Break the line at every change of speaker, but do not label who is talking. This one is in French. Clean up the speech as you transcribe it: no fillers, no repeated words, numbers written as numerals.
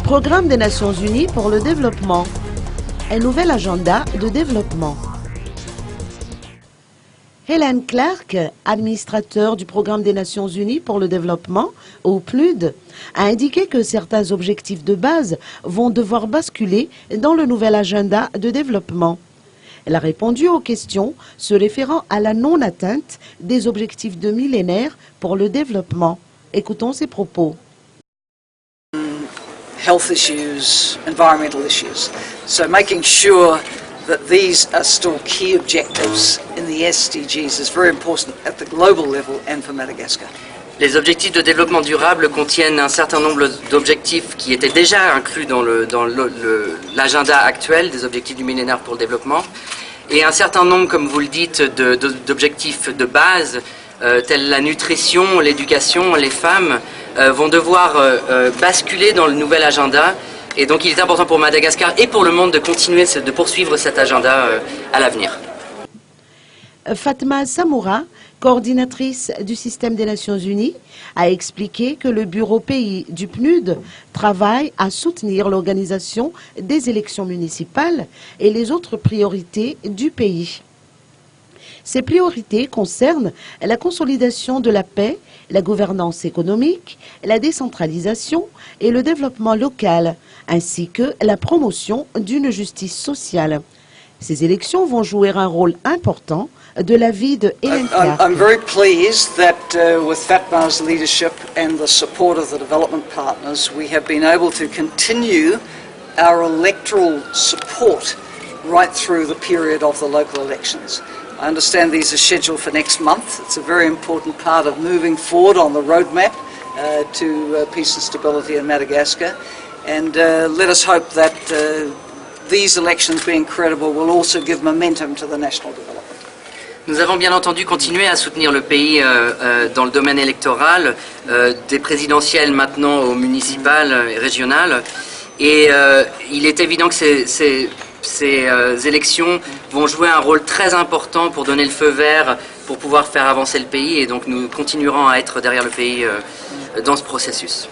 Programme des Nations Unies pour le développement. Un nouvel agenda de développement. Helen Clark, administrateur du Programme des Nations Unies pour le développement, au PNUD, a indiqué que certains objectifs de base vont devoir basculer dans le nouvel agenda de développement. Elle a répondu aux questions se référant à la non-atteinte des objectifs de millénaire pour le développement. Écoutons ses propos.
Health issues, environmental issues. So making sure that these are still key objectives in the SDGs is very important at the global level and for Madagascar.
Les objectifs de développement durable contiennent un certain nombre d'objectifs qui étaient déjà inclus dans l'agenda actuel des objectifs du millénaire pour le développement et un certain nombre, comme vous le dites, d'objectifs de base tels la nutrition, l'éducation, les femmes vont devoir basculer dans le nouvel agenda. Et donc il est important pour Madagascar et pour le monde de continuer, de poursuivre cet agenda à l'avenir.
Fatma Samoura, coordinatrice du système des Nations Unies, a expliqué que le bureau pays du PNUD travaille à soutenir l'organisation des élections municipales et les autres priorités du pays. Ces priorités concernent la consolidation de la paix, la gouvernance économique, la décentralisation et le développement local, ainsi que la promotion d'une justice sociale. Ces élections vont jouer un rôle important de la vie de Helen Clark.
I'm very pleased that with Fatma's leadership and the support of the development partners, we have been able to continue our electoral support right through the period of the local elections. I understand these are scheduled for next month. It's a very important part of moving forward on the roadmap to peace and stability in Madagascar. And let us hope that these elections being credible will also give momentum to the national development.
Nous avons bien entendu continué à soutenir le pays dans le domaine électoral, des présidentielles maintenant aux municipales et régionales. Et il est évident que ces élections vont jouer un rôle très important pour donner le feu vert, pour pouvoir faire avancer le pays. Et donc nous continuerons à être derrière le pays dans ce processus.